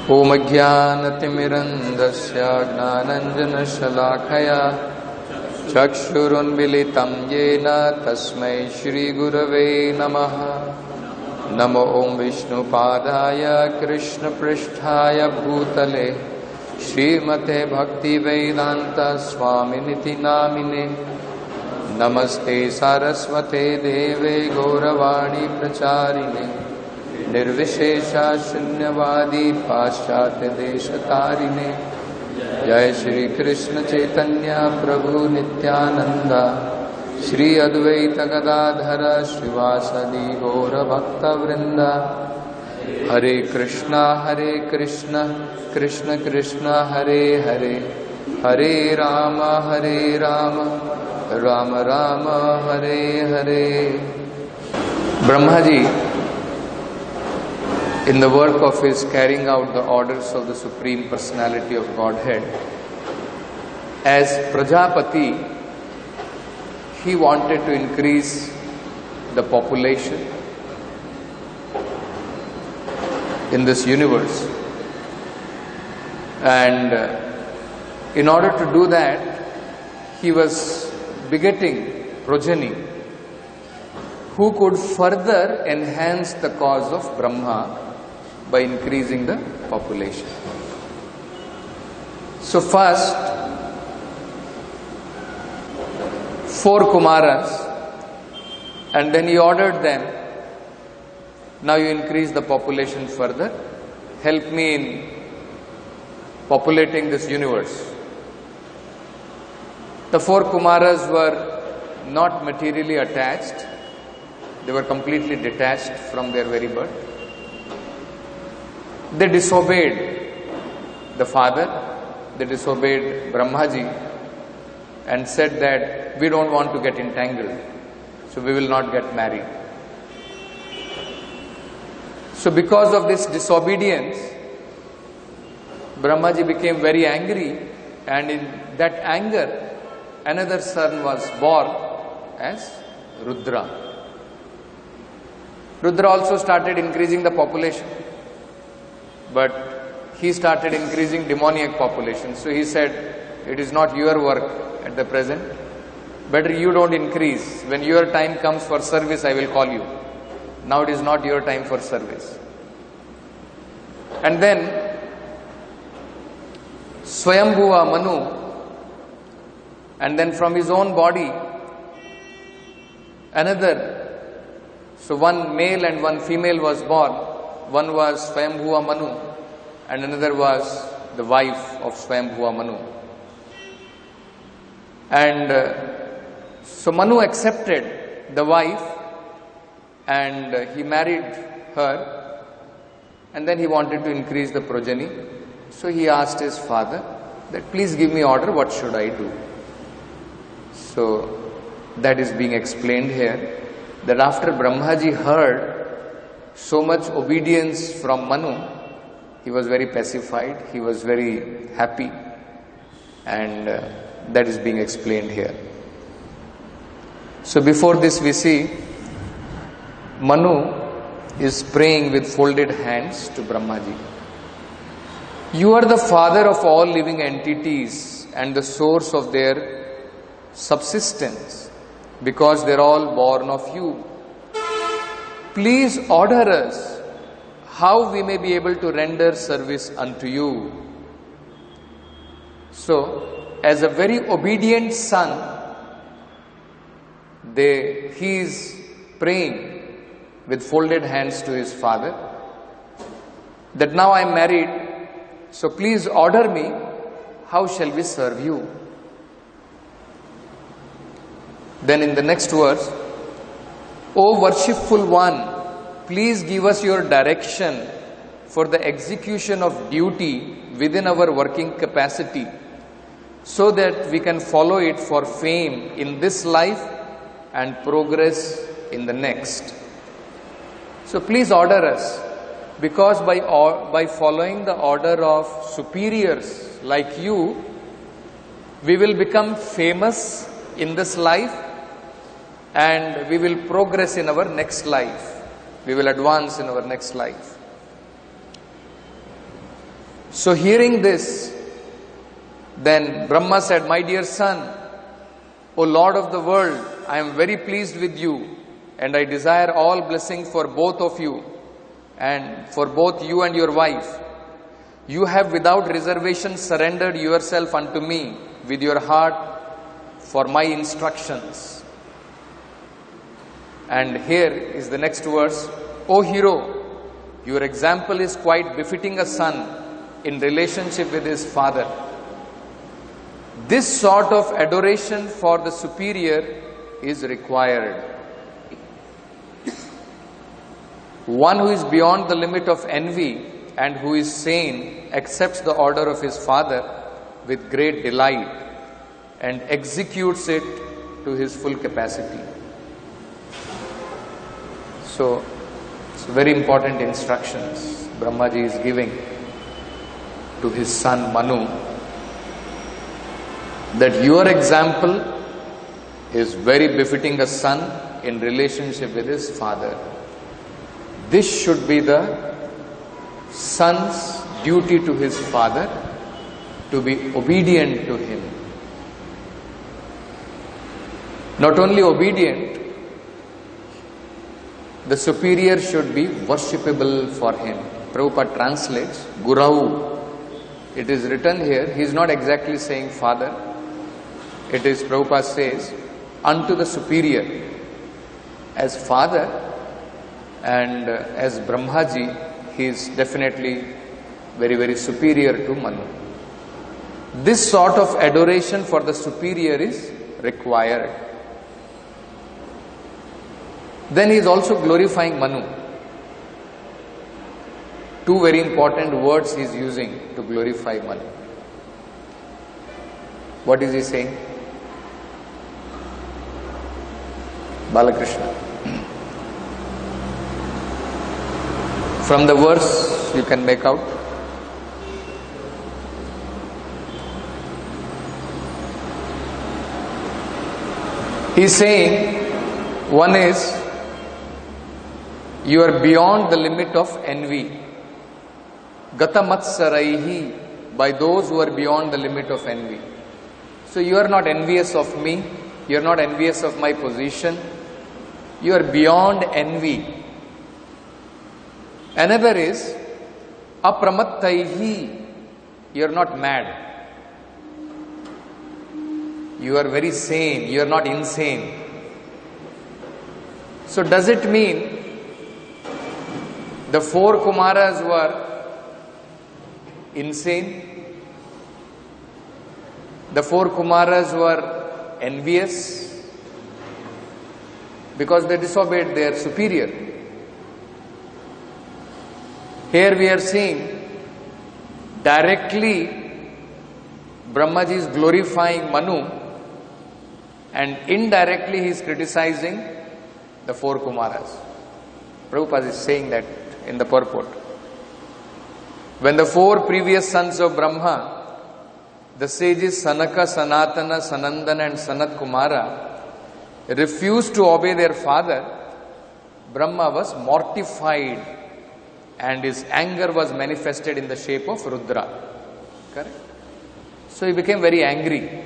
Om Jnanatimirandasya Gnananjana-shalakaya Chakshurunmilitam Yena Tasmai Shri Gurave Namaha. Namo Om Vishnu Padaya Krishna Pristhaya Bhutale Srimate Bhakti Vedanta Swaminiti Namine. Namaste Saraswate Deve Gauravani Pracharine Nirvishesha Shunyavadi Paschatya Deshatarine. Jai Shri Krishna Chaitanya Prabhu Nityananda Shri Advaita Gadadhara Srivasadi Gaura Bhakta Vrinda. Hare Krishna Krishna Krishna Hare Hare, Hare Rama Rama Rama Hare Hare. Brahmaji, in the work of his carrying out the orders of the Supreme Personality of Godhead, as Prajapati, he wanted to increase the population in this universe. And in order to do that, he was begetting progeny who could further enhance the cause of Brahma by increasing the population. So first, 4 Kumaras, and then he ordered them, now you increase the population further, help me in populating this universe. The 4 Kumaras were not materially attached, they were completely detached from their very birth. They disobeyed the father, they disobeyed Brahmaji and said that we don't want to get entangled, so we will not get married. So because of this disobedience, Brahmaji became very angry, and in that anger, another son was born as Rudra. Rudra also started increasing the population, but he started increasing demoniac population. So he said, it is not your work at the present, better you don't increase. When your time comes for service, I will call you. Now it is not your time for service. And then Swayambhuva Manu, and then from his own body another, so one male and one female was born. One was Swayambhuva Manu and another was the wife of Swayambhuva Manu. And so Manu accepted the wife and he married her, and then he wanted to increase the progeny. So he asked his father that please give me order, what should I do? So that is being explained here, that after Brahmaji heard so much obedience from Manu, he was very pacified, he was very happy, and that is being explained here. So before this we see Manu is praying with folded hands to Brahmaji. You are the father of all living entities and the source of their subsistence, because they are all born of you. Please order us how we may be able to render service unto you. So, as a very obedient son, he is praying with folded hands to his father that now I am married, so please order me, how shall we serve you? Then in the next verse, O worshipful one, please give us your direction for the execution of duty within our working capacity, so that we can follow it for fame in this life and progress in the next. So please order us, because by following the order of superiors like you, we will become famous in this life and we will progress in our next life. We will advance in our next life. So hearing this, then Brahma said, "My dear son, O Lord of the world, I am very pleased with you, and I desire all blessings for both of you, and for both you and your wife. You have without reservation surrendered yourself unto me with your heart for my instructions." And here is the next verse. "O hero, your example is quite befitting a son in relationship with his father. This sort of adoration for the superior is required. One who is beyond the limit of envy and who is sane accepts the order of his father with great delight and executes it to his full capacity." So, it's very important instructions Brahmaji is giving to his son Manu, that your example is very befitting a son in relationship with his father. This should be the son's duty to his father, to be obedient to him. Not only obedient, the superior should be worshipable for him. Prabhupada translates Gurau. It is written here, he is not exactly saying father. It is, Prabhupada says, unto the superior. As father and as Brahmaji, he is definitely very, very superior to Manu. This sort of adoration for the superior is required. Then he is also glorifying Manu. Two very important words he is using to glorify Manu. What is he saying? Balakrishna. From the verse you can make out. He is saying, one is, you are beyond the limit of envy. Gata matsaraihi, by those who are beyond the limit of envy. So you are not envious of me, you are not envious of my position, you are beyond envy. Another is, apramattaihi, you are not mad. You are very sane, you are not insane. So does it mean the four Kumaras were insane? The four Kumaras were envious because they disobeyed their superior. Here we are seeing directly Brahmaji is glorifying Manu, and indirectly he is criticizing the four Kumaras. Prabhupada is saying that in the purport. When the four previous sons of Brahma, the sages Sanaka, Sanatana, Sanandana and Sanat Kumara, refused to obey their father, Brahma was mortified and his anger was manifested in the shape of Rudra. Correct? So he became very angry.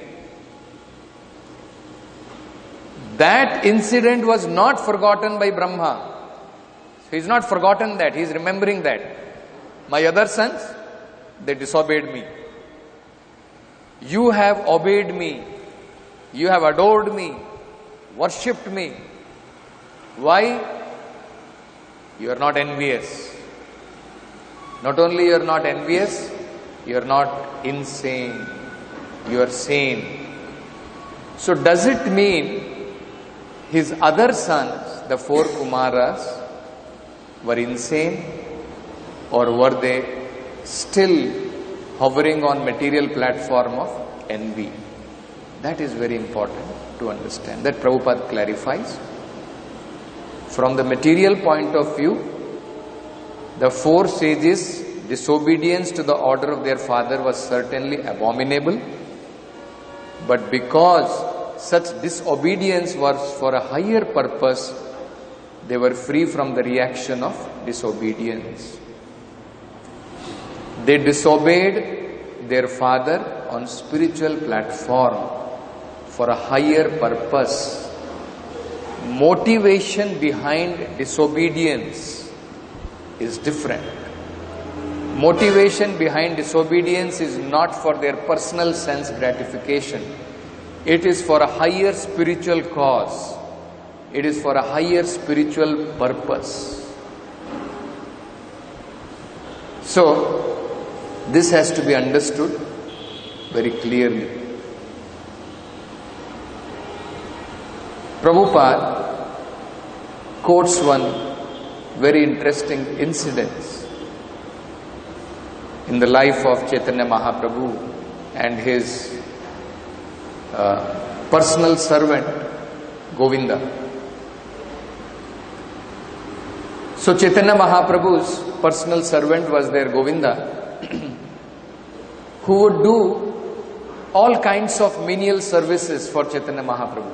That incident was not forgotten by Brahma. So he is not forgotten that, he is remembering that. My other sons, they disobeyed me. You have obeyed me. You have adored me, worshipped me. Why? You are not envious. Not only you are not envious, you are not insane. You are sane. So does it mean his other sons, the four Kumaras, were insane, or were they still hovering on material platform of envy? That is very important to understand. That Prabhupada clarifies. From the material point of view, the four sages' disobedience to the order of their father was certainly abominable, but because such disobedience was for a higher purpose, they were free from the reaction of disobedience. They disobeyed their father on spiritual platform for a higher purpose. Motivation behind disobedience is different. Motivation behind disobedience is not for their personal sense gratification. It is for a higher spiritual cause. It is for a higher spiritual purpose. So, this has to be understood very clearly. Prabhupada quotes one very interesting incident in the life of Chaitanya Mahaprabhu and his personal servant Govinda. So Chaitanya Mahaprabhu's personal servant was there Govinda, who would do all kinds of menial services for Chaitanya Mahaprabhu.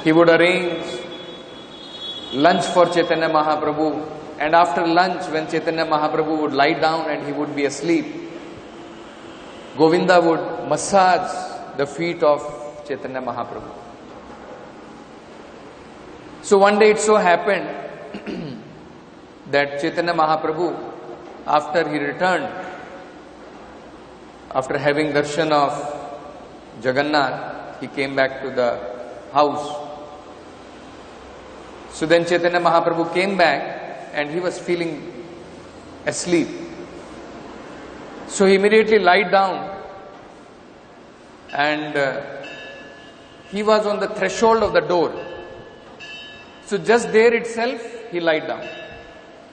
He would arrange lunch for Chaitanya Mahaprabhu, and after lunch, when Chaitanya Mahaprabhu would lie down and he would be asleep, Govinda would massage the feet of Chaitanya Mahaprabhu. So one day it so happened that Chaitanya Mahaprabhu, after he returned, after having darshan of Jagannath, he came back to the house. So then Chaitanya Mahaprabhu came back and he was feeling asleep. So he immediately lied down and he was on the threshold of the door. So just there itself he lied down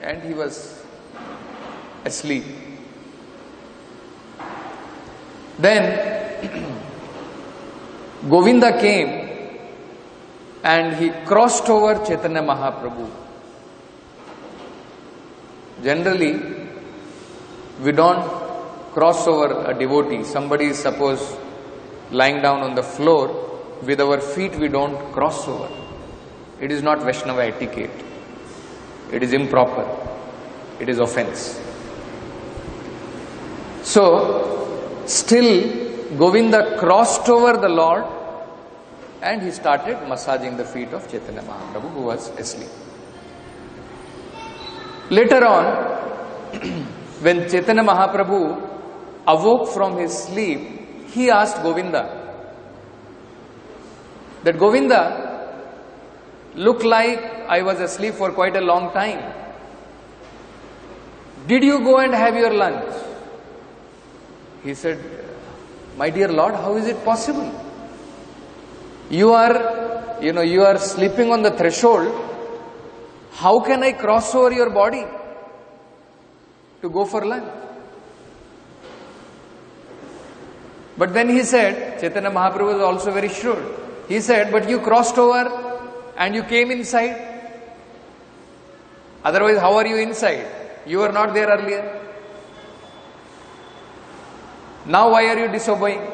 and he was asleep. Then Govinda came and he crossed over Chaitanya Mahaprabhu. Generally, we don't cross over a devotee. Somebody is suppose lying down on the floor, with our feet we don't cross over. It is not Vaishnava etiquette. It is improper. It is offense. So, still Govinda crossed over the Lord and he started massaging the feet of Chaitanya Mahaprabhu, who was asleep. Later on, when Chaitanya Mahaprabhu awoke from his sleep, he asked Govinda that, Govinda, look like I was asleep for quite a long time. Did you go and have your lunch? He said, my dear Lord, how is it possible? You are sleeping on the threshold. How can I cross over your body to go for lunch? But then he said, Chaitanya Mahaprabhu was also very shrewd. He said, but you crossed over and you came inside. Otherwise, how are you inside? You were not there earlier. Now why are you disobeying?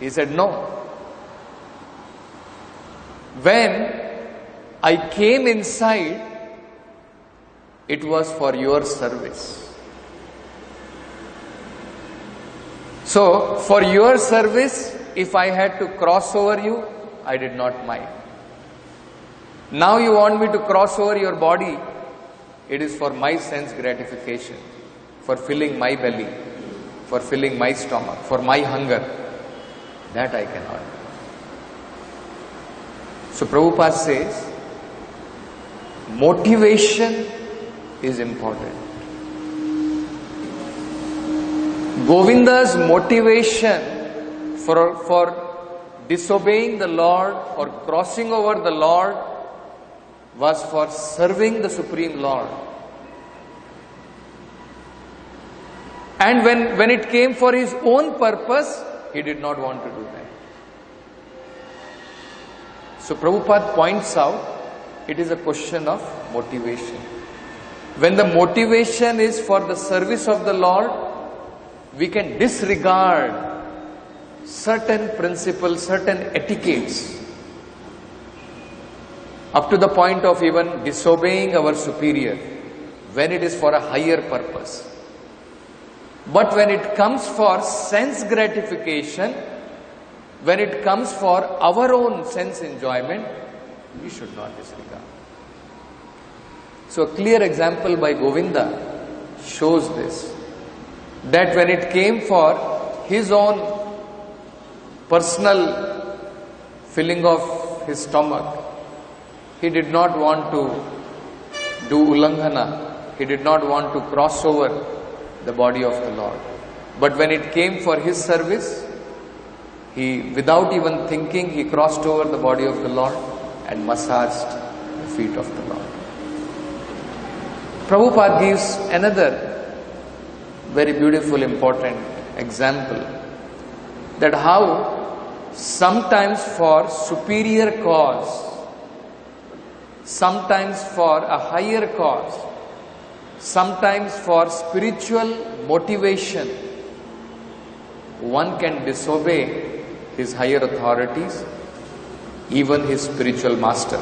He said, no. When I came inside, it was for your service. So, for your service, if I had to cross over you, I did not mind. Now you want me to cross over your body, it is for my sense gratification, for filling my belly, for filling my stomach, for my hunger. That I cannot. So Prabhupada says, motivation is important. Govinda's motivation for disobeying the Lord or crossing over the Lord was for serving the Supreme Lord. And when it came for his own purpose, he did not want to do that. So Prabhupada points out, it is a question of motivation. When the motivation is for the service of the Lord, we can disregard certain principles, certain etiquettes, up to the point of even disobeying our superior when it is for a higher purpose. But when it comes for sense gratification, when it comes for our own sense enjoyment, we should not disregard. So a clear example by Govinda shows this, that when it came for his own personal filling of his stomach, he did not want to do ulanghana, he did not want to cross over the body of the Lord. But when it came for his service, he, without even thinking, he crossed over the body of the Lord and massaged the feet of the Lord. Prabhupada gives another very beautiful, important example, that how sometimes for superior cause, sometimes for a higher cause, sometimes for spiritual motivation, one can disobey his higher authorities, even his spiritual master,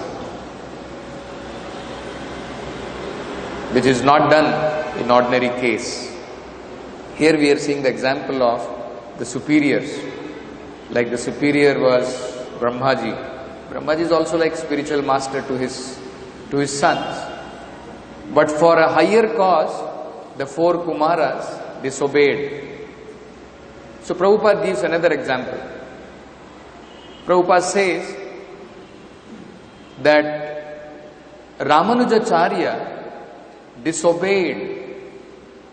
which is not done in ordinary case. Here we are seeing the example of the superiors. Like the superior was Brahmaji. Brahmaji is also like spiritual master to his sons. But for a higher cause, the 4 Kumaras disobeyed. So Prabhupada gives another example. Prabhupada says that Ramanujacharya disobeyed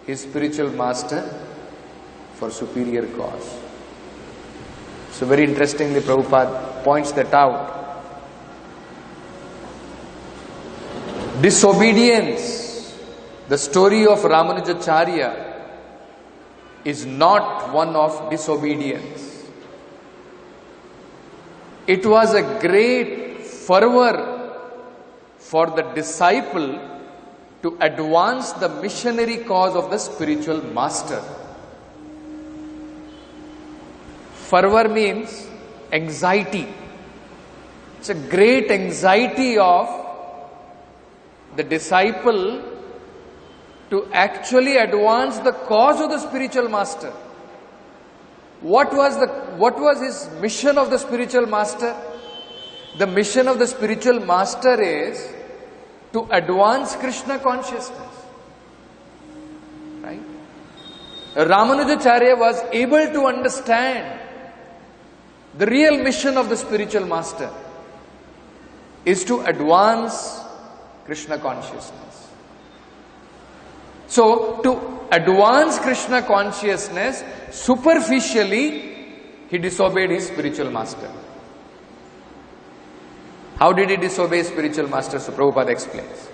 his spiritual master for superior cause. So very interestingly, Prabhupada points that out. Disobedience, the story of Ramanujacharya, is not one of disobedience. It was a great fervor for the disciple to advance the missionary cause of the spiritual master. Fervor means anxiety. It's a great anxiety of the disciple to actually advance the cause of the spiritual master. What was his mission of the spiritual master? The mission of the spiritual master is to advance Krishna consciousness. Right? Ramanujacharya was able to understand the real mission of the spiritual master is to advance Krishna consciousness. So, to advance Krishna consciousness, superficially, he disobeyed his spiritual master. How did he disobey his spiritual master? So, Prabhupada explains.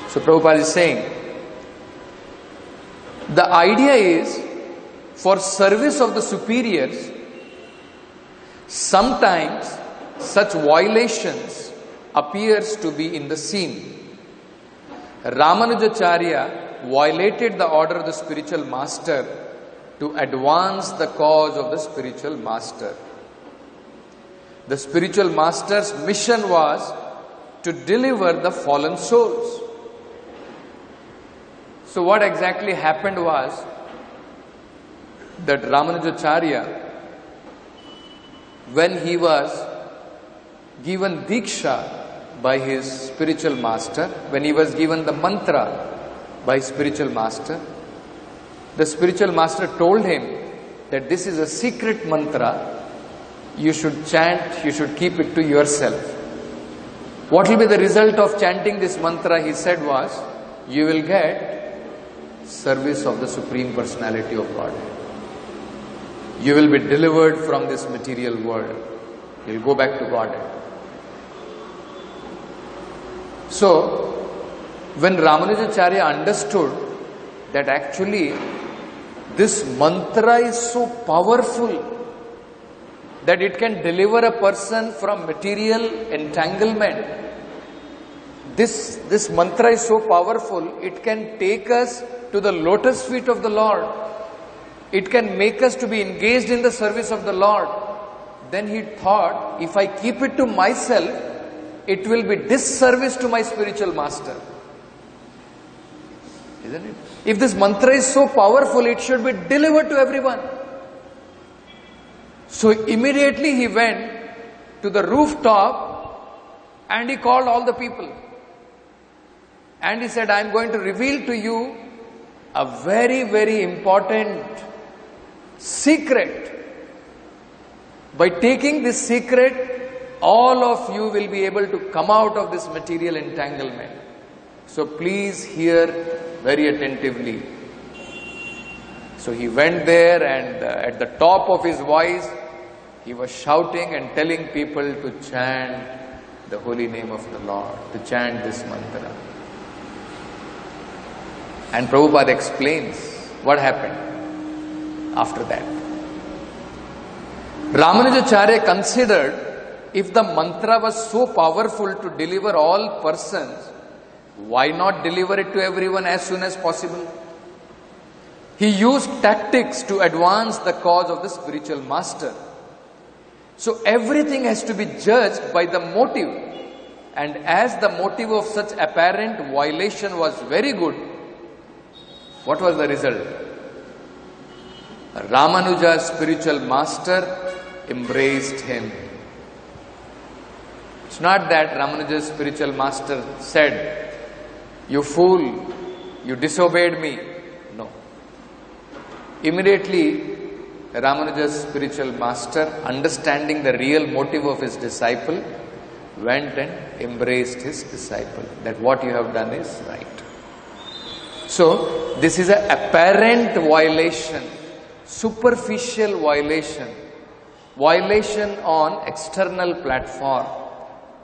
So, Prabhupada is saying, the idea is, for service of the superiors, sometimes such violations appears to be in the scene. Ramanujacharya violated the order of the spiritual master to advance the cause of the spiritual master. The spiritual master's mission was to deliver the fallen souls. So what exactly happened was that Ramanujacharya, when he was given diksha by his spiritual master, when he was given the mantra by his spiritual master, the spiritual master told him that this is a secret mantra, you should chant, you should keep it to yourself. What will be the result of chanting this mantra, he said, was, you will get service of the Supreme Personality of Godhead. You will be delivered from this material world. You will go back to Godhead. So, when Ramanujacharya understood that actually this mantra is so powerful that it can deliver a person from material entanglement, this mantra is so powerful, it can take us to the lotus feet of the Lord. It can make us to be engaged in the service of the Lord. Then he thought, if I keep it to myself, it will be disservice to my spiritual master. Isn't it? If this mantra is so powerful, it should be delivered to everyone. So immediately he went to the rooftop and he called all the people. And he said, I am going to reveal to you a very, very important secret. By taking this secret, all of you will be able to come out of this material entanglement. So please hear very attentively. So he went there and at the top of his voice, he was shouting and telling people to chant the holy name of the Lord, to chant this mantra. And Prabhupada explains what happened after that. Ramanujacharya considered if the mantra was so powerful to deliver all persons, why not deliver it to everyone as soon as possible? He used tactics to advance the cause of the spiritual master. So everything has to be judged by the motive. And as the motive of such apparent violation was very good, what was the result? Ramanuja's spiritual master embraced him. It's not that Ramanuja's spiritual master said, you fool, you disobeyed me. No. Immediately, Ramanuja's spiritual master, understanding the real motive of his disciple, went and embraced his disciple. That what you have done is right. So, this is an apparent violation, superficial violation, violation on external platform,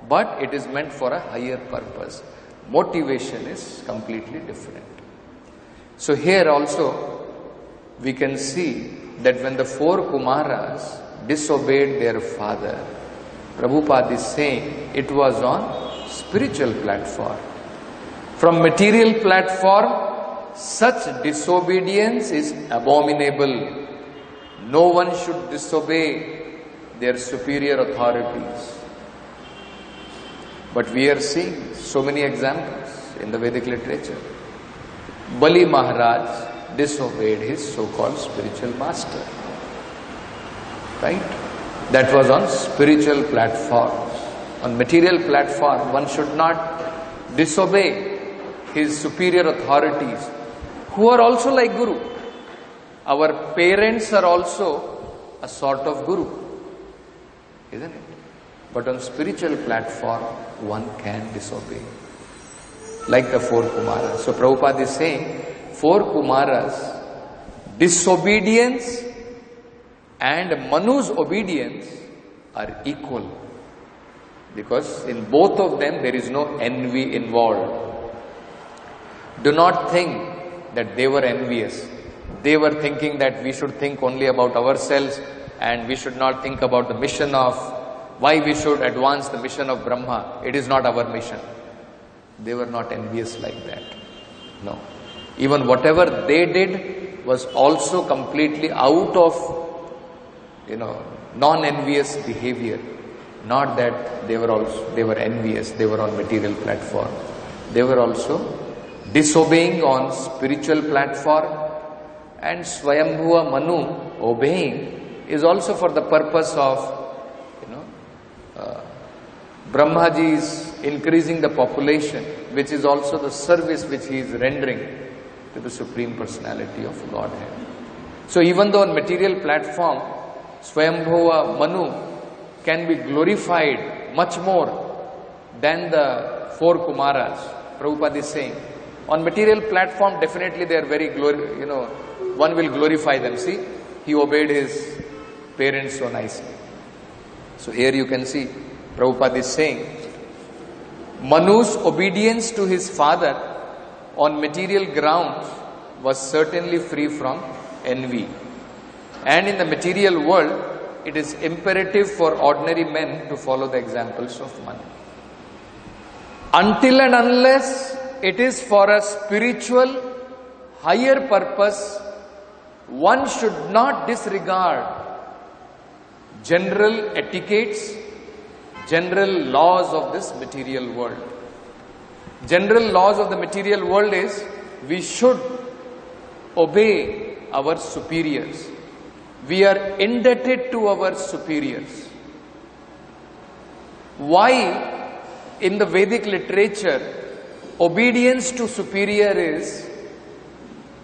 but it is meant for a higher purpose. Motivation is completely different. So here also we can see that when the four Kumaras disobeyed their father, Prabhupada is saying it was on spiritual platform. From material platform, such disobedience is abominable. No one should disobey their superior authorities. But we are seeing so many examples in the Vedic literature. Bali Maharaj disobeyed his so-called spiritual master. Right? That was on spiritual platforms. On material platform, one should not disobey his superior authorities, who are also like Guru. Our parents are also a sort of Guru, isn't it? But on spiritual platform, one can disobey. Like the four Kumaras. So Prabhupada is saying, four Kumaras, disobedience and Manu's obedience are equal. Because in both of them, there is no envy involved. Do not think that they were envious. They were thinking that we should think only about ourselves and we should not think about the mission of why we should advance the mission of Brahma. It is not our mission. They were not envious like that. No. Even whatever they did was also completely out of, non-envious behavior. Not that they were envious, they were on material platform. They were also disobeying on spiritual platform, and Swayambhuva Manu obeying is also for the purpose of Brahmaji's increasing the population, which is also the service which he is rendering to the Supreme Personality of Godhead. So even though on material platform, Swayambhuva Manu can be glorified much more than the four Kumaras, Prabhupada is saying. On material platform, definitely they are very one will glorify them. See, he obeyed his parents so nicely. So here you can see, Prabhupada is saying, Manu's obedience to his father on material grounds was certainly free from envy. And in the material world, it is imperative for ordinary men to follow the examples of Manu. Until and unless it is for a spiritual, higher purpose, one should not disregard general etiquettes, general laws of this material world. General laws of the material world is we should obey our superiors. We are indebted to our superiors. Why in the Vedic literature obedience to superior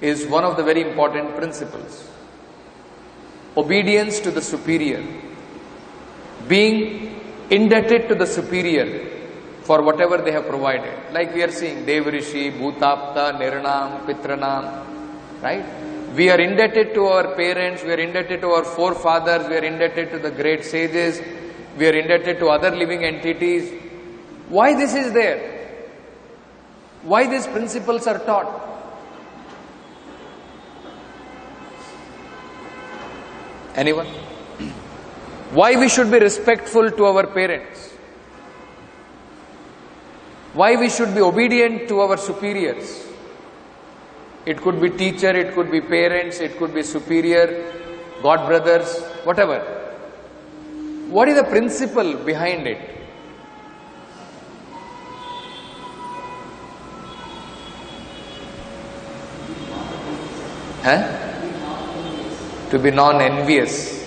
is one of the very important principles. Obedience to the superior. Being indebted to the superior for whatever they have provided. Like we are seeing Devrishi, Bhutapta, Nirnam, Pitranam, right? We are indebted to our parents, we are indebted to our forefathers, we are indebted to the great sages, we are indebted to other living entities. Why this is there? Why these principles are taught? Anyone? Why we should be respectful to our parents? Why we should be obedient to our superiors? It could be teacher, it could be parents, it could be superior, god brothers, whatever. What is the principle behind it? To be non-envious.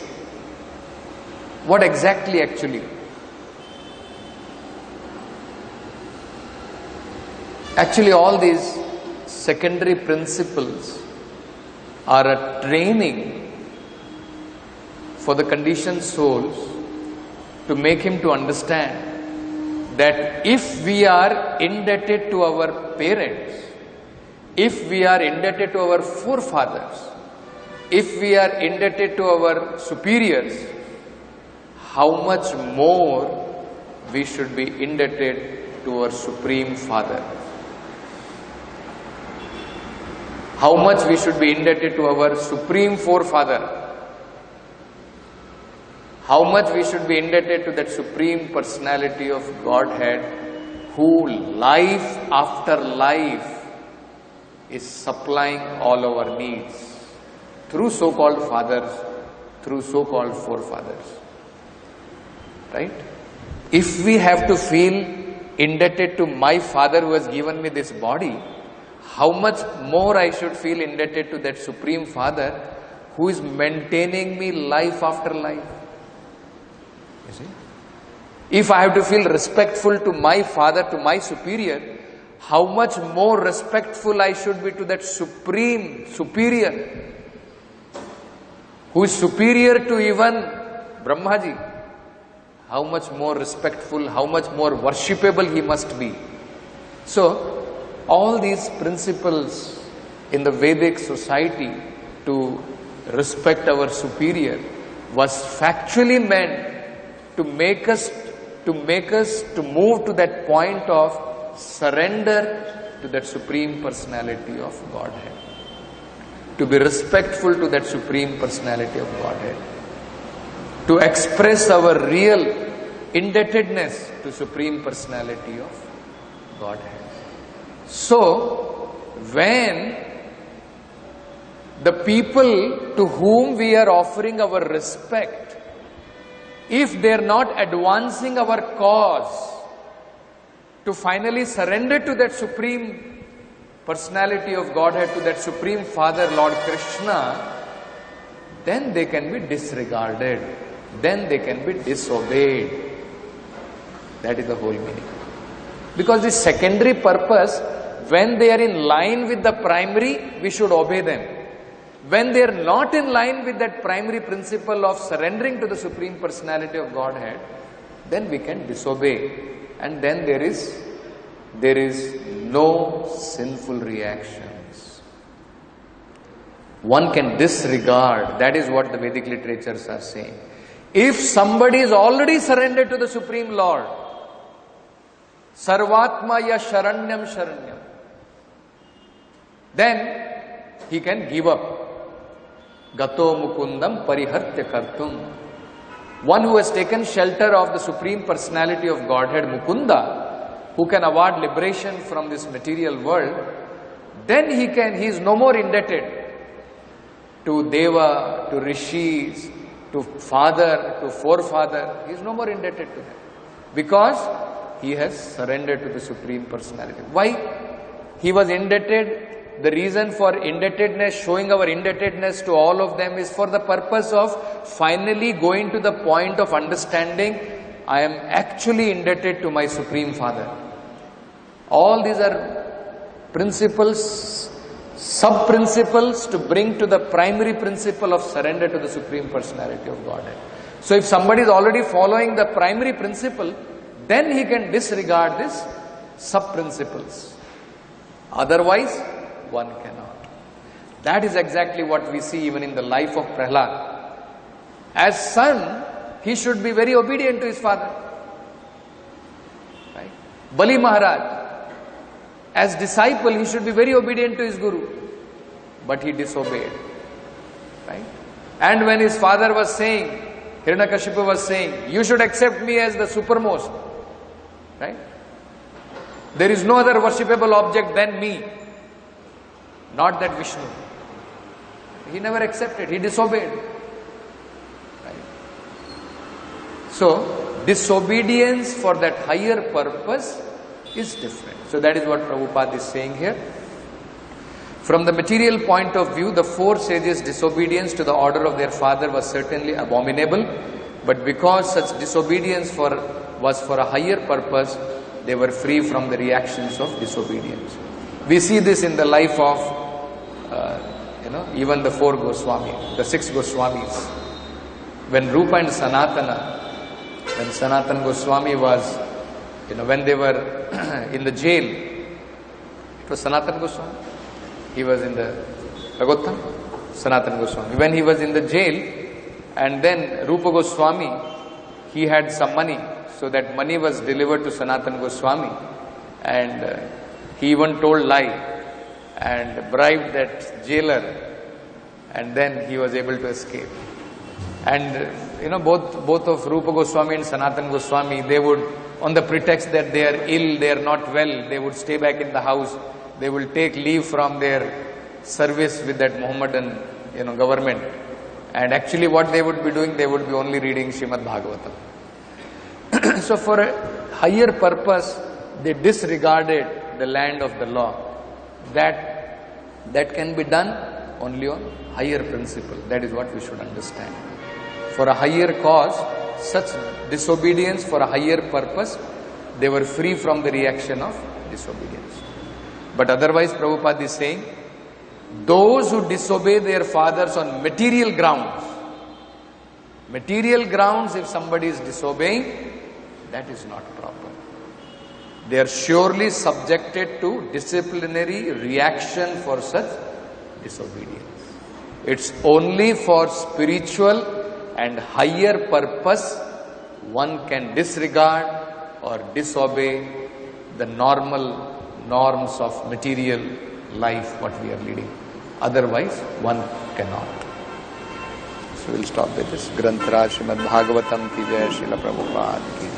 What exactly actually? Actually all these secondary principles are a training for the conditioned souls to make him to understand that if we are indebted to our parents, if we are indebted to our forefathers, if we are indebted to our superiors, how much more we should be indebted to our Supreme Father. How much we should be indebted to our Supreme Forefather. How much we should be indebted to that Supreme Personality of Godhead who life after life is supplying all our needs through so-called fathers, through so-called forefathers. Right? If we have to feel indebted to my father who has given me this body, how much more I should feel indebted to that Supreme Father who is maintaining me life after life. You see? If I have to feel respectful to my father, to my superior, how much more respectful I should be to that Supreme Superior who is superior to even Brahmaji. How much more respectful, how much more worshipable he must be. So, all these principles in the Vedic society to respect our superior was factually meant to make us to move to that point of surrender to that Supreme Personality of Godhead. To be respectful to that Supreme Personality of Godhead. To express our real indebtedness to Supreme Personality of Godhead. So, when the people to whom we are offering our respect, if they are not advancing our cause to finally surrender to that Supreme Personality of Godhead, to that Supreme Father, Lord Krishna, then they can be disregarded, then they can be disobeyed. That is the whole meaning. Because the secondary purpose, when they are in line with the primary, we should obey them. When they are not in line with that primary principle of surrendering to the Supreme Personality of Godhead, then we can disobey. And then there is no sinful reactions. One can disregard. That is what the Vedic literatures are saying. If somebody is already surrendered to the Supreme Lord, Sarvatma ya Sharanyam Sharanyam, then he can give up. Gato Mukundam Parihartya Kartum. One who has taken shelter of the Supreme Personality of Godhead, Mukunda, who can award liberation from this material world, then he is no more indebted to Deva, to Rishis, to father, to forefather. He is no more indebted to them. Because he has surrendered to the Supreme Personality. Why? He was indebted. The reason for indebtedness, showing our indebtedness to all of them, is for the purpose of finally going to the point of understanding, I am actually indebted to my Supreme Father. All these are principles, sub-principles to bring to the primary principle of surrender to the Supreme Personality of Godhead. So if somebody is already following the primary principle, then he can disregard these sub-principles. Otherwise, one cannot. That is exactly what we see even in the life of Prahlad. As son, he should be very obedient to his father. Right? Bali Maharaj, as disciple, he should be very obedient to his guru. But he disobeyed. Right? And when his father was saying, Hiranyakashipu was saying, you should accept me as the supermost. Right? There is no other worshipable object than me. Not that Vishnu. He never accepted. He disobeyed. Right? So, disobedience for that higher purpose is different. So that is what Prabhupada is saying here. From the material point of view, the four sages' disobedience to the order of their father was certainly abominable. But because such disobedience was for a higher purpose, they were free from the reactions of disobedience. We see this in the life of, even the four Goswamis, the six Goswamis. When Rupa and Sanatana, when Sanatana Goswami was, when they were in the jail, it was Sanatana Goswami. He was in the Bhagavatam, Sanatana Goswami. When he was in the jail, and then Rupa Goswami, he had some money. So that money was delivered to Sanatana Goswami, and he even told lie and bribed that jailer, and then he was able to escape. And both of Rupa Goswami and Sanatana Goswami, they would, on the pretext that they are ill, they are not well, they would stay back in the house. They will take leave from their service with that Mohammedan, government. And actually, what they would be doing, they would be only reading Srimad Bhagavatam. So for a higher purpose, they disregarded the land of the law. That can be done only on higher principle. That is what we should understand. For a higher cause, such disobedience for a higher purpose, they were free from the reaction of disobedience. But otherwise, Prabhupada is saying, those who disobey their fathers on material grounds, if somebody is disobeying, that is not proper. They are surely subjected to disciplinary reaction for such disobedience. It's only for spiritual and higher purpose one can disregard or disobey the normal norms of material life what we are leading. Otherwise, one cannot. So we'll stop with this. Granth Raj Srimad Bhagavatam ki jai, Srila Prabhupada ki jai.